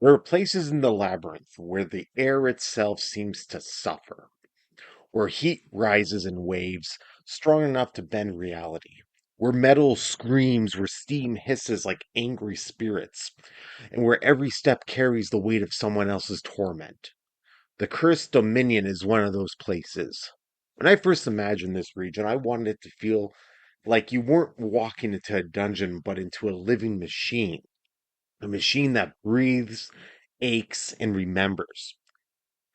There are places in the labyrinth where the air itself seems to suffer, where heat rises in waves strong enough to bend reality, where metal screams, where steam hisses like angry spirits, and where every step carries the weight of someone else's torment. The Cursed Dominion is one of those places. When I first imagined this region, I wanted it to feel like you weren't walking into a dungeon, but into a living machine. A machine that breathes, aches, and remembers.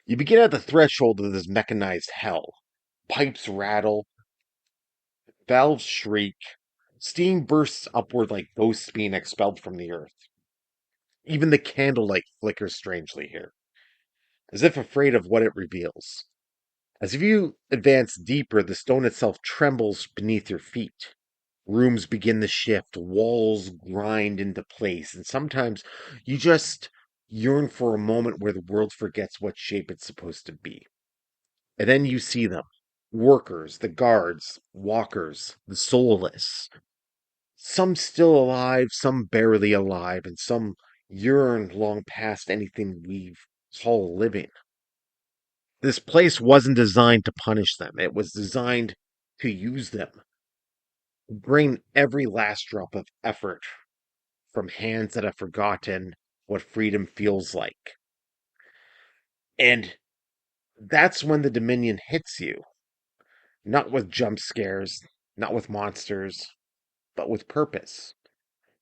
You begin at the threshold of this mechanized hell. Pipes rattle, valves shriek, steam bursts upward like ghosts being expelled from the earth. Even the candlelight flickers strangely here, as if afraid of what it reveals. As if you advance deeper, the stone itself trembles beneath your feet. Rooms begin to shift, walls grind into place, and sometimes you just yearn for a moment where the world forgets what shape it's supposed to be. And then you see them, workers, the guards, walkers, the soulless. Some still alive, some barely alive, and some yearn long past anything we call living. This place wasn't designed to punish them, it was designed to use them, drain every last drop of effort from hands that have forgotten what freedom feels like. And that's when the Dominion hits you. Not with jump scares, not with monsters, but with purpose.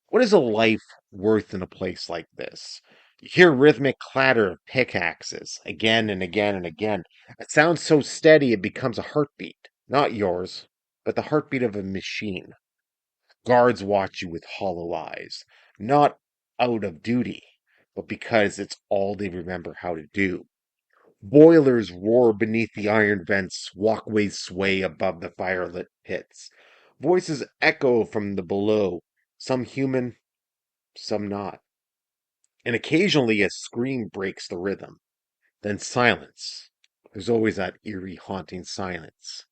What is a life worth in a place like this? You hear rhythmic clatter of pickaxes again and again and again. It sounds so steady it becomes a heartbeat. Not yours, but the heartbeat of a machine. Guards watch you with hollow eyes, not out of duty, but because it's all they remember how to do. Boilers roar beneath the iron vents, walkways sway above the firelit pits. Voices echo from the below, some human, some not. And occasionally a scream breaks the rhythm. Then silence. There's always that eerie, haunting silence.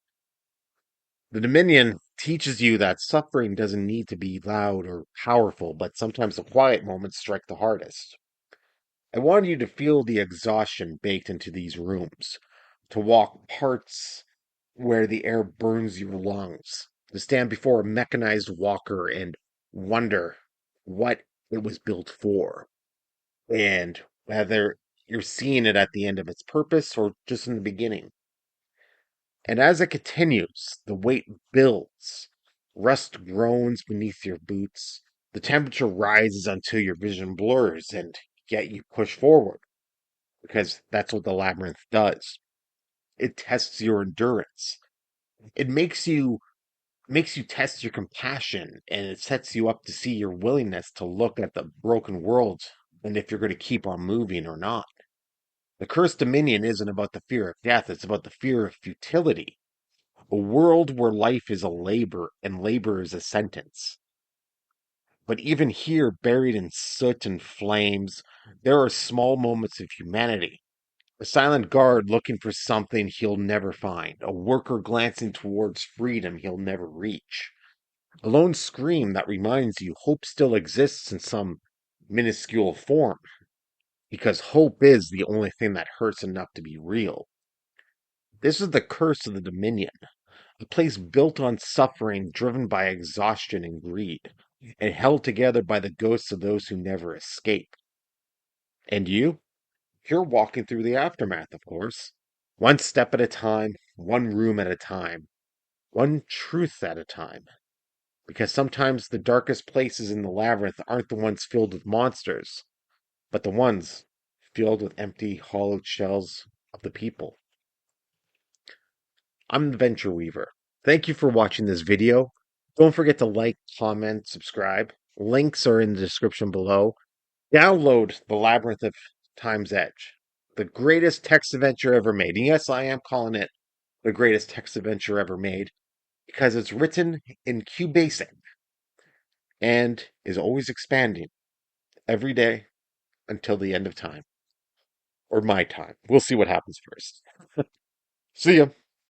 The Dominion teaches you that suffering doesn't need to be loud or powerful, but sometimes the quiet moments strike the hardest. I wanted you to feel the exhaustion baked into these rooms, to walk parts where the air burns your lungs, to stand before a mechanized walker and wonder what it was built for, and whether you're seeing it at the end of its purpose or just in the beginning. And as it continues, the weight builds. Rust groans beneath your boots. The temperature rises until your vision blurs, and yet you push forward because that's what the labyrinth does. It tests your endurance. It makes you test your compassion, and it sets you up to see your willingness to look at the broken world and if you're going to keep on moving or not. The cursed dominion isn't about the fear of death, it's about the fear of futility. A world where life is a labor and labor is a sentence. But even here, buried in soot and flames, there are small moments of humanity. A silent guard looking for something he'll never find. A worker glancing towards freedom he'll never reach. A lone scream that reminds you hope still exists in some minuscule form. Because hope is the only thing that hurts enough to be real. This is the curse of the Dominion. A place built on suffering, driven by exhaustion and greed, and held together by the ghosts of those who never escape. And you? You're walking through the aftermath, of course. One step at a time, one room at a time, one truth at a time. Because sometimes the darkest places in the labyrinth aren't the ones filled with monsters, but the ones filled with empty, hollowed shells of the people. I'm the Venture Weaver. Thank you for watching this video. Don't forget to like, comment, subscribe. Links are in the description below. Download The Labyrinth of Time's Edge, the greatest text adventure ever made. And yes, I am calling it the greatest text adventure ever made because it's written in QBasic and is always expanding every day until the end of time. Or my time. We'll see what happens first. See ya.